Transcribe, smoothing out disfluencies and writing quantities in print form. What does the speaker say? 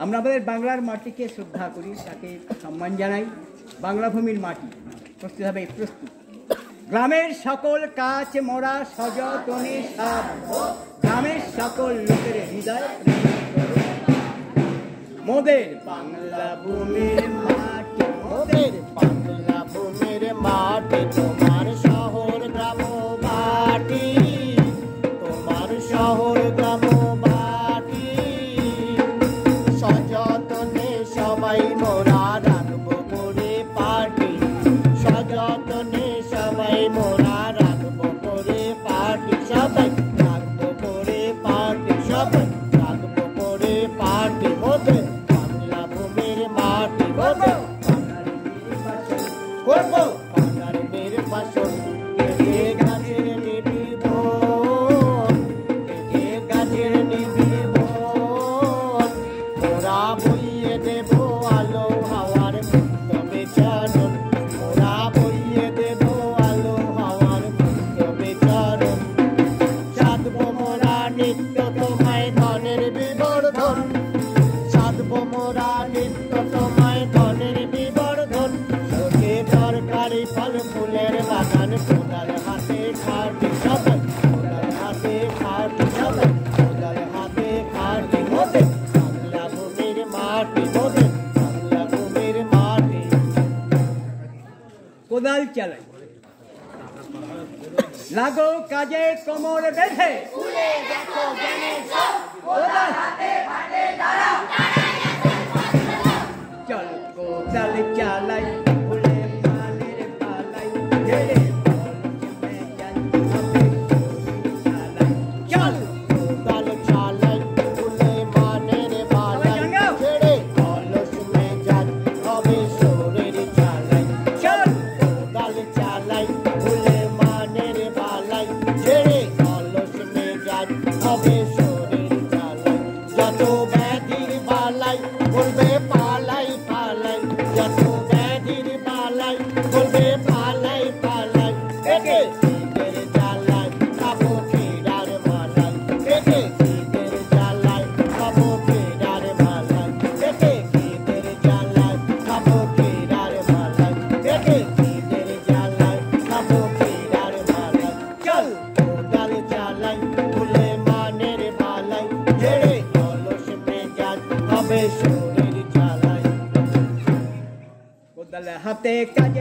আমাদের বাংলার মাটিকে শ্রদ্ধা করি, তাকে সম্মান জানাই। বাংলা ভূমির মাটি প্রস্তুত হবে, প্রস্তুত। গ্রামের সকল কাজ মোরা সযতনে সাব, গ্রামের সকল লোকের হৃদয় মোদের বাংলা ভূমির মাটি, মোদের বাংলা ভূমির মাটি। তোমার শহর গ্রাম মাটি, তোমার শহর গ্রাম মাটি, সযতনে সবাই মোরা রাখবো করে পাটি, সযতনে সবাই মোরা রাখবো করে পাটি, সবাই রাখবো করে পাটি, সবাই রাখবো করে পাটি। মোদের বাংলা ভূমির মাটি, মোদের করবো বাংলার নির্বাচন। কেটে গাছের নিবি বন, কেটে গাছের নিবি বন, মোরা বইয়ে দেব আলো হাওয়ার মুক্ত বিচরণ, মোরা বইয়ে দেব আলো হাওয়ার মুক্ত বিচরণ। সাধবো মোরা নিত্য তোমায় ধনের বিবর্ধন, সাধবো মোরা নিত্য তোমায় ধনের বিবর্ধন। লোকে তরকারি ফল ফুলের বাগান, কোদাল হাতে খাটি সবাই, কোদাল হাতে খাটি সবাই, কোদাল হাতে খাটি। মোদের বাংলা ভূমির মাটি, মোদের বাংলা ভূমির মাটি। কোদাল চালাই, লাগো কাজে কোমর বেঁধে, দেখো কোদাল চল কোদাল চালাই, ফুলে মানের পালাই, ঝেড়ে চল কোদাল চালাই, ফুলে মানের পালাই, ঝেড়ে কলস মেজাজ হবে শরীর চালাই। চল কোদাল চালাই, ফুলে মানের পালাই, ঝেড়ে কলস মেজাজ হবে শরীর চালাই। যত ব্যাধির বালাই বলবে পালাই পালাই, যত ব্যাধির বালাই বলবে পালাই পালাই, প্রত্যেক কাজে